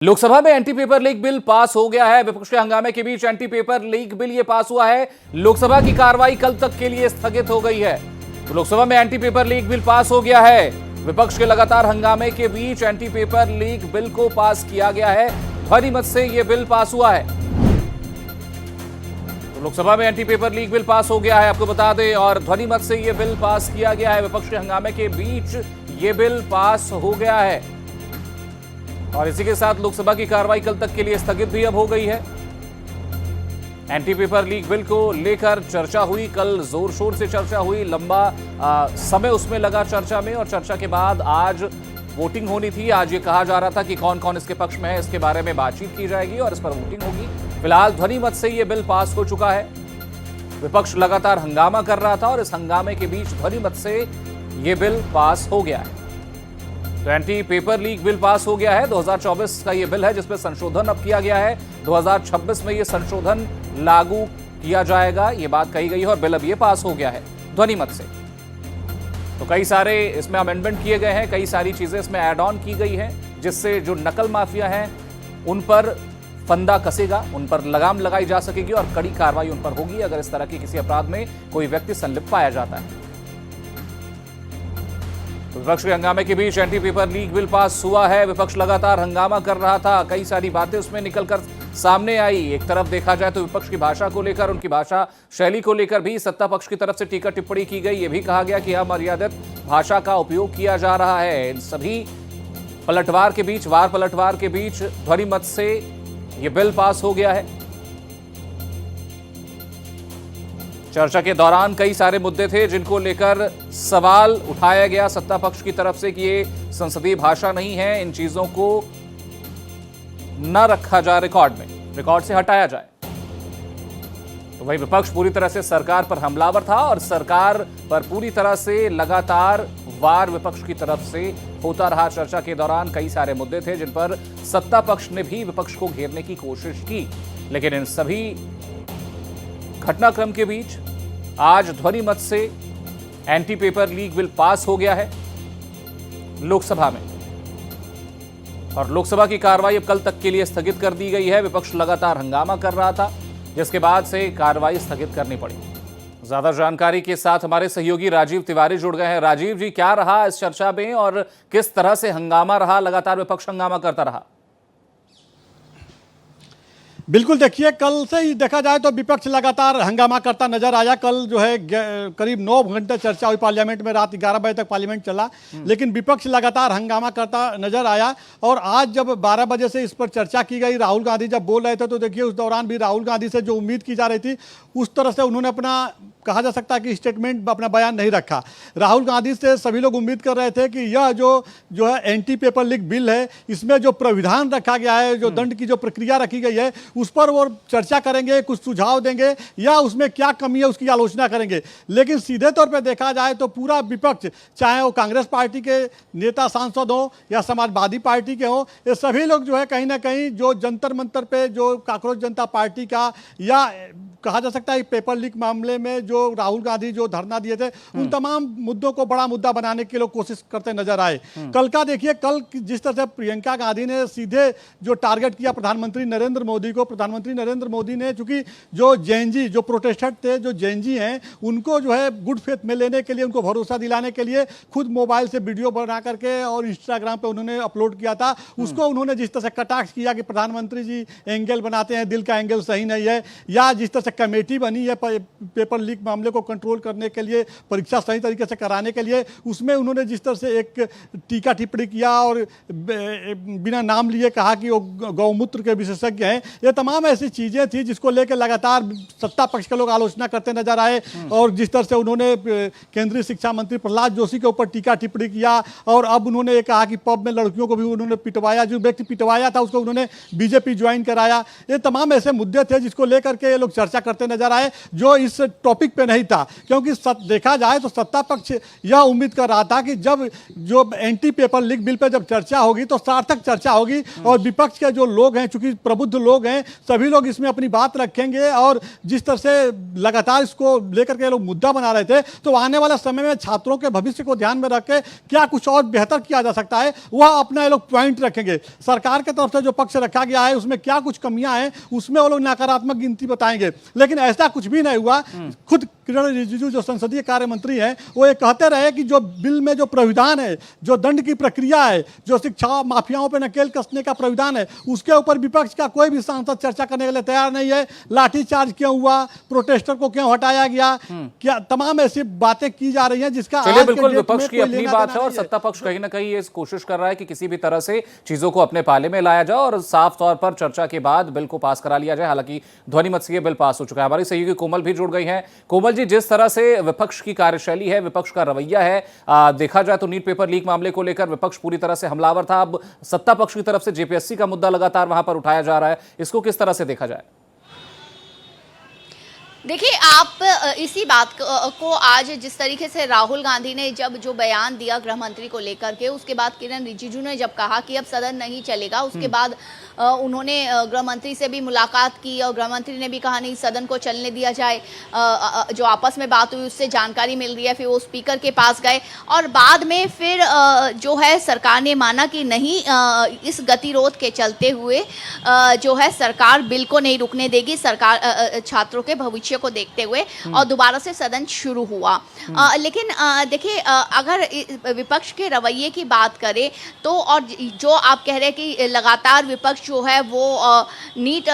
लोकसभा में anti paper leak bill पास हो गया है। विपक्ष के हंगामे के बीच एंटी पेपर लीक बिल ये पास हुआ है। लोकसभा की कार्रवाई कल तक के लिए स्थगित हो गई है। तो लोकसभा में एंटी पेपर लीक बिल पास हो गया है। विपक्ष के लगातार हंगामे के बीच एंटी पेपर लीक बिल को पास किया गया है। ध्वनि मत से यह बिल पास हुआ है। तो लोकसभा में एंटी पेपर लीक बिल पास हो गया है, आपको बता दें, और ध्वनि मत से यह बिल पास किया गया है। विपक्ष के हंगामे के बीच यह बिल पास हो गया है और इसी के साथ लोकसभा की कार्रवाई कल तक के लिए स्थगित भी अब हो गई है। एंटी पेपर लीक बिल को लेकर चर्चा हुई, कल जोर शोर से चर्चा हुई, लंबा समय उसमें लगा चर्चा में, और चर्चा के बाद आज वोटिंग होनी थी। आज ये कहा जा रहा था कि कौन कौन इसके पक्ष में है, इसके बारे में बातचीत की जाएगी और इस पर वोटिंग होगी। फिलहाल ध्वनि मत से ये बिल पास हो चुका है। विपक्ष लगातार हंगामा कर रहा था और इस हंगामे के बीच ध्वनि मत से ये बिल पास हो गया है। तो एंटी पेपर लीक बिल पास हो गया है। 2024 का यह बिल है जिसमें संशोधन अब किया गया है। 2026 में यह संशोधन लागू किया जाएगा, यह बात कही गई है और बिल अब यह पास हो गया है ध्वनि मत से। तो कई सारे इसमें अमेंडमेंट किए गए हैं, कई सारी चीजें इसमें ऐड ऑन की गई हैं, जिससे जो नकल माफिया हैं उन पर फंदा कसेगा, उन पर लगाम लगाई जा सकेगी और कड़ी कार्रवाई उन पर होगी अगर इस तरह के किसी अपराध में कोई व्यक्ति संलिप्त पाया जाता है। विपक्ष के हंगामे के बीच anti paper leak bill pass हुआ है। विपक्ष लगातार हंगामा कर रहा था, कई सारी बातें उसमें निकलकर सामने आई। एक तरफ देखा जाए तो विपक्ष की भाषा को लेकर, उनकी भाषा शैली को लेकर भी सत्ता पक्ष की तरफ से टीका टिप्पणी की गई। यह भी कहा गया कि अमर्यादित भाषा का उपयोग किया जा रहा है। इन सभी पलटवार के बीच, वार पलटवार के बीच ध्वनि मत से यह बिल पास हो गया है। चर्चा के दौरान कई सारे मुद्दे थे जिनको लेकर सवाल उठाया गया सत्ता पक्ष की तरफ से कि ये संसदीय भाषा नहीं है, इन चीजों को न रखा जाए रिकॉर्ड में, रिकॉर्ड से हटाया जाए। तो वही विपक्ष पूरी तरह से सरकार पर हमलावर था और सरकार पर पूरी तरह से लगातार वार विपक्ष की तरफ से होता रहा। चर्चा के दौरान कई सारे मुद्दे थे जिन पर सत्ता पक्ष ने भी विपक्ष को घेरने की कोशिश की, लेकिन इन सभी घटनाक्रम के बीच आज ध्वनि मत से एंटी पेपर लीक बिल पास हो गया है लोकसभा में, और लोकसभा की कार्रवाई अब कल तक के लिए स्थगित कर दी गई है। विपक्ष लगातार हंगामा कर रहा था, जिसके बाद से कार्रवाई स्थगित करनी पड़ी। ज्यादा जानकारी के साथ हमारे सहयोगी राजीव तिवारी जुड़ गए हैं। राजीव जी, क्या रहा इस चर्चा में और किस तरह से हंगामा रहा, लगातार विपक्ष हंगामा करता रहा? बिल्कुल, देखिए, कल से ही देखा जाए तो विपक्ष लगातार हंगामा करता नजर आया। कल जो है करीब 9 घंटे चर्चा हुई पार्लियामेंट में, रात 11 बजे तक पार्लियामेंट चला, लेकिन विपक्ष लगातार हंगामा करता नजर आया। और आज जब 12 बजे से इस पर चर्चा की गई, राहुल गांधी जब बोल रहे थे तो देखिए उस दौरान भी राहुल गांधी से जो उम्मीद की जा रही थी उस तरह से उन्होंने अपना, कहा जा सकता है कि स्टेटमेंट, अपना बयान नहीं रखा। राहुल गांधी से सभी लोग उम्मीद कर रहे थे कि यह जो है एंटी पेपर लीक बिल है, इसमें जो प्राविधान रखा गया है, जो दंड की जो प्रक्रिया रखी गई है, उस पर वो चर्चा करेंगे, कुछ सुझाव देंगे या उसमें क्या कमी है उसकी आलोचना करेंगे। लेकिन सीधे तौर पर देखा जाए तो पूरा विपक्ष, चाहे वो कांग्रेस पार्टी के नेता सांसद हो या समाजवादी पार्टी के हो, ये सभी लोग जो है कहीं ना कहीं जो जंतर मंतर पे जो कांग्रेस जनता पार्टी का, या कहा जा सकता है पेपर लीक मामले में जो राहुल गांधी जो धरना दिए थे, उन तमाम मुद्दों को बड़ा मुद्दा बनाने के लिए कोशिश करते नजर आए। कल का देखिए, कल जिस तरह से प्रियंका गांधी ने सीधे जो टारगेट किया प्रधानमंत्री नरेंद्र मोदी को, प्रधानमंत्री नरेंद्र मोदी ने, चूंकि जो जेएनजी, जो प्रोटेस्टेंट थे, जो जेएनजी हैं, उनको जो है गुड फेथ में लेने के लिए, उनको भरोसा दिलाने के लिए खुद मोबाइल से वीडियो बना करके और इंस्टाग्राम पे उन्होंने अपलोड किया था। उसको उन्होंने जिस तरह से कटाक्ष किया कि प्रधानमंत्री जी एंगल बनाते हैं, दिल का एंगल सही नहीं है, या जिस तरह से कमेटी बनी है पेपर लीक मामले को कंट्रोल करने के लिए, परीक्षा सही तरीके से कराने के लिए, उसमें उन्होंने जिस तरह से एक टीका टिप्पणी किया और बिना नाम लिए कहा कि वो गौमूत्र के विशेषज्ञ हैं। ये तमाम ऐसी चीजें थी जिसको लेकर लगातार सत्ता पक्ष के लोग आलोचना करते नजर आए। और जिस तरह से उन्होंने केंद्रीय शिक्षा मंत्री प्रहलाद जोशी के ऊपर टीका टिप्पणी किया, और अब उन्होंने ये कहा कि पब में लड़कियों को भी उन्होंने पिटवाया, जो व्यक्ति पिटवाया था उसको उन्होंने बीजेपी ज्वाइन कराया। ये तमाम ऐसे मुद्दे थे जिसको लेकर के ये लोग चर्चा चर्चा करते नजर आए जो इस टॉपिक पे नहीं था, क्योंकि देखा जाए तो सत्ता पक्ष यह उम्मीद कर रहा था कि जब जो anti paper leak bill pay जब चर्चा होगी तो सार्थक चर्चा होगी और विपक्ष के जो लोग हैं, चूंकि प्रबुद्ध लोग हैं, सभी लोग इसमें अपनी बात रखेंगे और जिस तरह से लगातार इसको लेकर के लोग मुद्दा बना रहे थे, तो आने वाले समय में छात्रों के भविष्य को ध्यान में रख के क्या कुछ और बेहतर किया जा सकता है वह अपना ये लोग पॉइंट रखेंगे। सरकार की तरफ से जो पक्ष रखा गया है उसमें क्या कुछ कमियां हैं उसमें वो लोग नकारात्मक गिनती बताएंगे, लेकिन ऐसा कुछ भी नहीं हुआ। खुद किरण रिजिजू जो संसदीय कार्य मंत्री हैं वो ये कहते रहे कि जो बिल में जो प्राविधान है, जो दंड की प्रक्रिया है, जो शिक्षा माफियाओं पर नकेल कसने का प्राविधान है, उसके ऊपर विपक्ष का कोई भी सांसद चर्चा करने के लिए तैयार नहीं है। लाठीचार्ज क्यों हुआ, प्रोटेस्टर को क्यों हटाया गया, क्या तमाम ऐसी बातें की जा रही हैं जिसका चलिए बिल्कुल विपक्ष की अपनी बात है और सत्ता पक्ष कहीं ना कहीं ये कोशिश कर रहा है कि किसी भी तरह से चीजों को अपने पाले में लाया जाए और साफ तौर पर चर्चा के बाद बिल को पास करा लिया जाए। हालांकि ध्वनि मत से ये बिल पास हो चुका है। हमारी सहयोगी कोमल भी जुड़ गई हैं। कोमल जी, जिस तरह से विपक्ष की कार्यशैली है, विपक्ष का रवैया है, देखा जाए तो नीट पेपर लीक मामले को लेकर विपक्ष पूरी तरह से हमलावर था। अब सत्ता पक्ष की तरफ से जेपीएससी का मुद्दा लगातार वहां पर उठाया जा रहा है, इसको किस तरह से देखा जाए? देखिए, आप इसी बात को आज जिस तरीके से राहुल गांधी ने जब जो बयान दिया गृह मंत्री को लेकर के, उसके बाद किरण रिजिजू ने जब कहा कि अब सदन नहीं चलेगा, उसके बाद उन्होंने गृह मंत्री से भी मुलाकात की और गृह मंत्री ने भी कहा नहीं सदन को चलने दिया जाए। जो आपस में बात हुई उससे जानकारी मिल रही है, फिर वो स्पीकर के पास गए और बाद में फिर जो है सरकार ने माना कि नहीं, इस गतिरोध के चलते हुए जो है सरकार बिल को नहीं रुकने देगी, सरकार छात्रों के भविष्य को देखते हुए, और दोबारा से सदन शुरू हुआ। लेकिन देखिए, अगर विपक्ष के रवैये की बात करें तो, और जो आप कह रहे हैं कि लगातार विपक्ष जो है वो नीट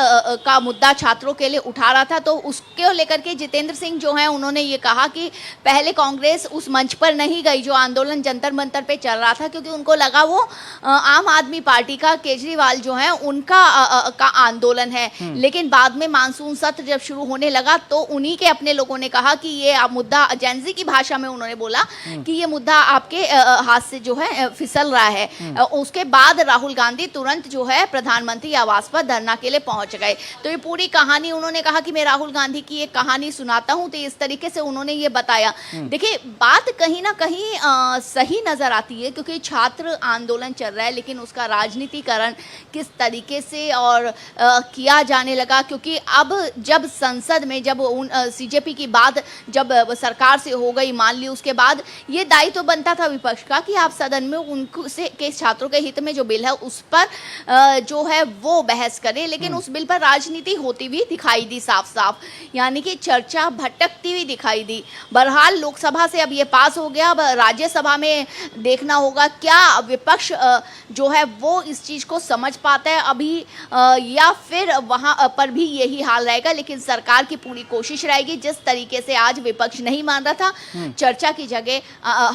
का मुद्दा छात्रों के लिए उठा रहा था, तो उसको लेकर के जितेंद्र सिंह जो है उन्होंने ये कहा कि पहले कांग्रेस उस मंच पर नहीं गई जो आंदोलन जंतर मंतर पे चल रहा था, क्योंकि उनको लगा वो आम आदमी पार्टी का, केजरीवाल जो है उनका का आंदोलन है। लेकिन बाद में मानसून सत्र जब शुरू होने लगा तो उन्हीं के अपने लोगों ने कहा कि ये मुद्दा, जेनजी की भाषा में उन्होंने बोला कि ये मुद्दा आपके हाथ से जो है फिसल रहा है। उसके बाद राहुल गांधी तुरंत जो है प्रधानमंत्री आवास पर धरना के लिए पहुंच गए। तो ये पूरी कहानी उन्होंने कहा कि मैं राहुल गांधी की एक कहानी सुनाता हूं, तो इस तरीके से उन्होंने ये बताया। देखिए, बात कहीं ना कहीं सही नजर आती है, क्योंकि छात्र आंदोलन चल रहा है लेकिन उसका राजनीतिकरण किस तरीके से और किया जाने लगा, क्योंकि अब जब संसद में जब सीजेपी की बात जब सरकार से हो गई, मान ली, उसके बाद ये दायित्व बनता था विपक्ष का कि आप सदन में उनसे के छात्रों के हित में जो बिल है उस पर जो है वो बहस करें। लेकिन उस बिल पर राजनीति होती हुई दिखाई दी साफ साफ, यानी कि चर्चा भटकती हुई दिखाई दी। बहरहाल लोकसभा से अब ये पास हो गया, अब राज्यसभा में देखना होगा क्या विपक्ष जो है वो इस चीज को समझ पाता है अभी, या फिर वहां पर भी यही हाल रहेगा। लेकिन सरकार की पूरी कोशिश रहेगी, जिस तरीके से आज विपक्ष नहीं मान रहा था, चर्चा की जगह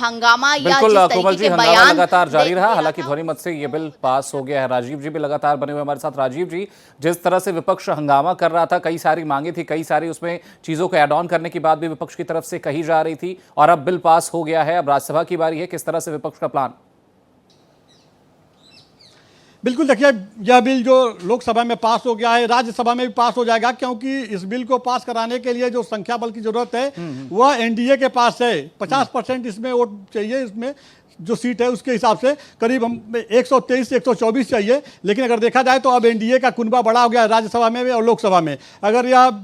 हंगामा या जिस तरीके के बयान लगातार जारी रहा। हालांकि ध्वनि मत से ये बिल पास हो गया है। राजीव जी भी लगातार बने हुए हमारे साथ। राजीव जी, जिस तरह से विपक्ष हंगामा कर रहा था, कई सारी मांगे थी, कई सारी उसमें चीजों को ऐड ऑन करने की बात भी विपक्ष की तरफ से कही जा रही थी, और अब बिल पास हो गया है, अब राज्यसभा की बारी है। किस तरह से विपक्ष का प्लान? बिल्कुल, देखिए, यह बिल जो लोकसभा में पास हो गया है राज्यसभा में भी पास हो जाएगा, क्योंकि इस बिल को पास कराने के लिए जो संख्या बल की जरूरत है वह एनडीए के पास है। 50% इसमें वोट चाहिए, इसमें जो सीट है उसके हिसाब से करीब हम 123 से 124 चाहिए। लेकिन अगर देखा जाए तो अब एनडीए का कुनबा बड़ा हो गया राज्यसभा में और लोकसभा में। अगर यह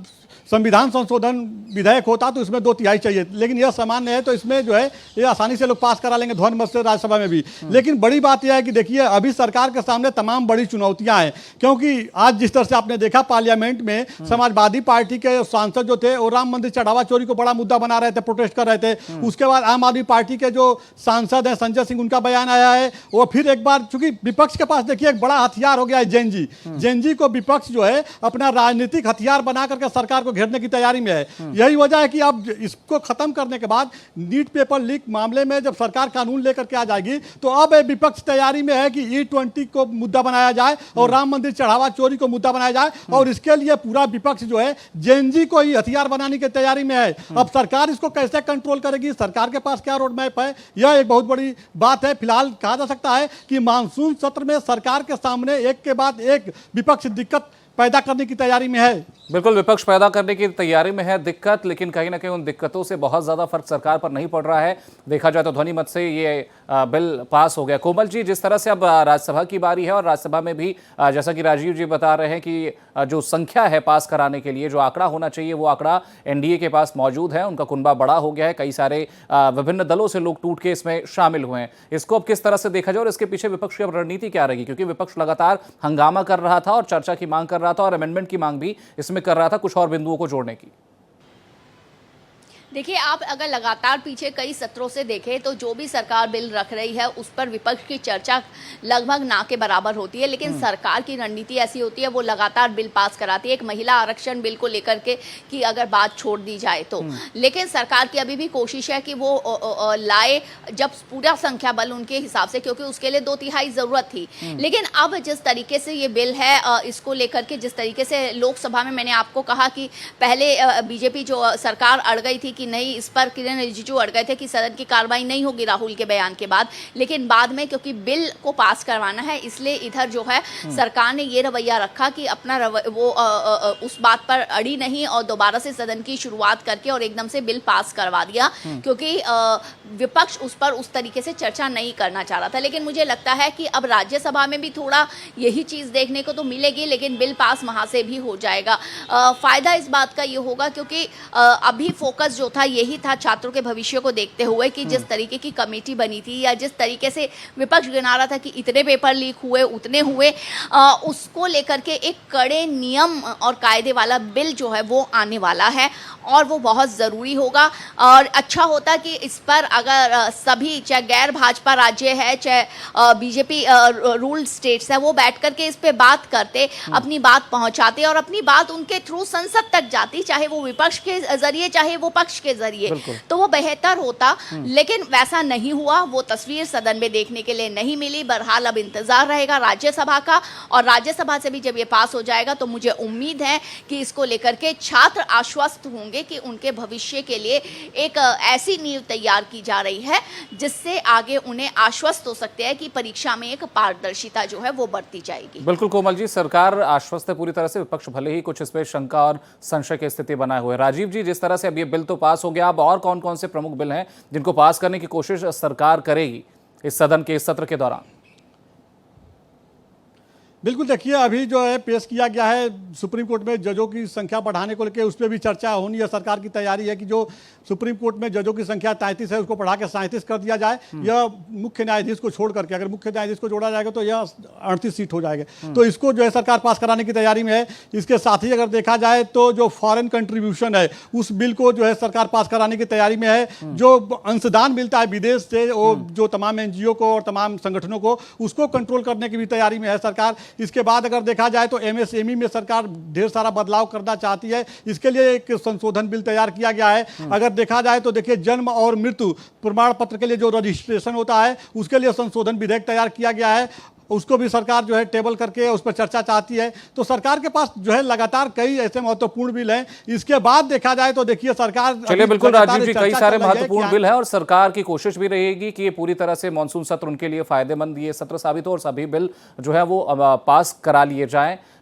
संविधान संशोधन विधेयक होता तो इसमें 2/3 चाहिए, लेकिन यह सामान्य है तो इसमें जो है ये आसानी से लोग पास करा लेंगे ध्वनि मत से राज्यसभा में भी। लेकिन बड़ी बात यह है कि देखिए, अभी सरकार के सामने तमाम बड़ी चुनौतियां हैं, क्योंकि आज जिस तरह से आपने देखा पार्लियामेंट में समाजवादी पार्टी के सांसद जो थे वो राम मंदिर चढ़ावा चोरी को बड़ा मुद्दा बना रहे थे, प्रोटेस्ट कर रहे थे। उसके बाद आम आदमी पार्टी के जो सांसद हैं संजय सिंह, उनका बयान आया है। वो फिर एक बार, चूंकि विपक्ष के पास देखिए एक बड़ा हथियार हो गया है जेनजी। जेनजी को विपक्ष जो है अपना राजनीतिक हथियार बना करके सरकार को घेरने की तैयारी में है। यही वजह है कि अब इसको खत्म करने के बाद नीट पेपर लीक मामले में जब सरकार कानून लेकर के आ जाएगी तो अब विपक्ष तैयारी में है कि E20 को मुद्दा बनाया जाए और राम मंदिर चढ़ावा चोरी को मुद्दा बनाया जाए, और इसके लिए पूरा विपक्ष जो है जेनजी को ही हथियार बनाने की तैयारी में है। अब सरकार इसको कैसे कंट्रोल करेगी, सरकार के पास क्या रोड मैप है, यह एक बहुत बड़ी बात है। फिलहाल कहा जा सकता है कि मानसून सत्र में सरकार के सामने एक के बाद एक विपक्ष दिक्कत पैदा करने की तैयारी में है। बिल्कुल, विपक्ष पैदा करने की तैयारी में है दिक्कत, लेकिन कहीं ना कहीं उन दिक्कतों से बहुत ज्यादा फर्क सरकार पर नहीं पड़ रहा है। देखा जाए तो ध्वनि मत से ये बिल पास हो गया। कोमल जी, जिस तरह से अब राज्यसभा की बारी है और राज्यसभा में भी जैसा कि राजीव जी बता रहे हैं कि जो संख्या है पास कराने के लिए, जो आंकड़ा होना चाहिए वो आंकड़ा एनडीए के पास मौजूद है, उनका कुनबा बड़ा हो गया है, कई सारे विभिन्न दलों से लोग टूट के इसमें शामिल हुए हैं। इसको अब किस तरह से देखा जाए और इसके पीछे विपक्ष की अब रणनीति क्या रहेगी? क्योंकि विपक्ष लगातार हंगामा कर रहा था और चर्चा की मांग कर रहा था और अमेंडमेंट की मांग भी इसमें कर रहा था, कुछ और बिंदुओं को जोड़ने की। देखिए, आप अगर लगातार पीछे कई सत्रों से देखें तो जो भी सरकार बिल रख रही है उस पर विपक्ष की चर्चा लगभग ना के बराबर होती है, लेकिन सरकार की रणनीति ऐसी होती है वो लगातार बिल पास कराती है। एक महिला आरक्षण बिल को लेकर के कि अगर बात छोड़ दी जाए तो, लेकिन सरकार की अभी भी कोशिश है कि वो लाए जब पूरा संख्या बल उनके हिसाब से, क्योंकि उसके लिए 2/3 जरूरत थी। लेकिन अब जिस तरीके से ये बिल है इसको लेकर के जिस तरीके से लोकसभा में, मैंने आपको कहा कि पहले बीजेपी जो सरकार अड़ गई थी कि नहीं, इस पर किरण रिजिजू अड़ गए थे कि सदन की कार्रवाई नहीं होगी राहुल के बयान के बाद, लेकिन बाद में क्योंकि बिल को पास करवाना है इसलिए इधर जो है सरकार ने ये रवैया रखा कि अपना उस बात पर अड़ी नहीं और दोबारा से सदन की शुरुआत करके और एकदम से बिल पास करवा दिया, क्योंकि विपक्ष उस पर उस तरीके से चर्चा नहीं करना चाह रहा था। लेकिन मुझे लगता है कि अब राज्यसभा में भी थोड़ा यही चीज देखने को तो मिलेगी, लेकिन बिल पास वहां से भी हो जाएगा। फायदा इस बात का ये होगा क्योंकि अभी फोकस जो था यही था छात्रों के भविष्य को देखते हुए कि जिस तरीके की कमेटी बनी थी या जिस तरीके से विपक्ष गिना रहा था कि इतने पेपर लीक हुए उतने हुए, उसको लेकर के एक कड़े नियम और कायदे वाला बिल जो है वो आने वाला है और वो बहुत ज़रूरी होगा। और अच्छा होता कि इस पर अगर सभी, चाहे गैर भाजपा राज्य है चाहे बीजेपी रूल स्टेट्स है, वो बैठ करके इस पे बात करते, अपनी बात पहुंचाते और अपनी बात उनके थ्रू संसद तक जाती, चाहे वो विपक्ष के जरिए चाहे वो पक्ष के जरिए, तो वो बेहतर होता। लेकिन वैसा नहीं हुआ, वो तस्वीर सदन में देखने के लिए नहीं मिली। बहरहाल अब इंतजार रहेगा राज्यसभा का, और राज्यसभा से भी जब ये पास हो जाएगा तो मुझे उम्मीद है कि इसको लेकर के छात्र आश्वस्त होंगे कि उनके भविष्य के लिए एक ऐसी नींव तैयार की जा रही है जिससे आगे उन्हें आश्वस्त हो सकते हैं कि परीक्षा में एक पारदर्शिता जो है वो बढ़ती जाएगी। बिल्कुल कोमल जी, सरकार आश्वस्त है पूरी तरह से, विपक्ष भले ही कुछ इसमें शंका और संशय की स्थिति बनाए हुए। राजीव जी, जिस तरह से अब ये बिल तो पास हो गया, अब और कौन कौन से प्रमुख बिल हैं जिनको पास करने की कोशिश सरकार करेगी इस सदन के इस सत्र के दौरान? बिल्कुल, देखिए अभी जो है पेश किया गया है सुप्रीम कोर्ट में जजों की संख्या बढ़ाने को लेकर, उस पर भी चर्चा होनी है। सरकार की तैयारी है कि जो सुप्रीम कोर्ट में जजों की संख्या 33 है उसको बढ़ा के 37 कर दिया जाए। यह मुख्य न्यायाधीश को छोड़ करके, अगर मुख्य न्यायाधीश को जोड़ा जाएगा तो यह 38 सीट हो जाएगा। तो इसको जो है सरकार पास कराने की तैयारी में है। इसके साथ ही अगर देखा जाए तो जो फॉरेन कंट्रीब्यूशन है उस बिल को जो है सरकार पास कराने की तैयारी में है। जो अंशदान मिलता है विदेश से, वो जो तमाम एनजीओ को और तमाम संगठनों को, उसको कंट्रोल करने की भी तैयारी में है सरकार। इसके बाद अगर देखा जाए तो एमएसएमई में सरकार ढेर सारा बदलाव करना चाहती है। इसके लिए एक संशोधन बिल तैयार किया गया है। अगर देखा जाए तो देखिए जन्म और मृत्यु प्रमाण पत्र के लिए जो रजिस्ट्रेशन होता है उसके लिए संशोधन विधेयक तैयार किया गया है, उसको भी सरकार जो है टेबल करके उस पर चर्चा चाहती है। तो सरकार के पास जो है लगातार कई ऐसे महत्वपूर्ण बिल हैं। इसके बाद देखा जाए तो देखिए सरकार, चलिए बिल्कुल राजीव जी, कई सारे महत्वपूर्ण बिल हैं और सरकार की कोशिश भी रहेगी कि ये पूरी तरह से मानसून सत्र उनके लिए फायदेमंद ये सत्र साबित हो और सभी बिल जो है वो पास करा लिए जाएं।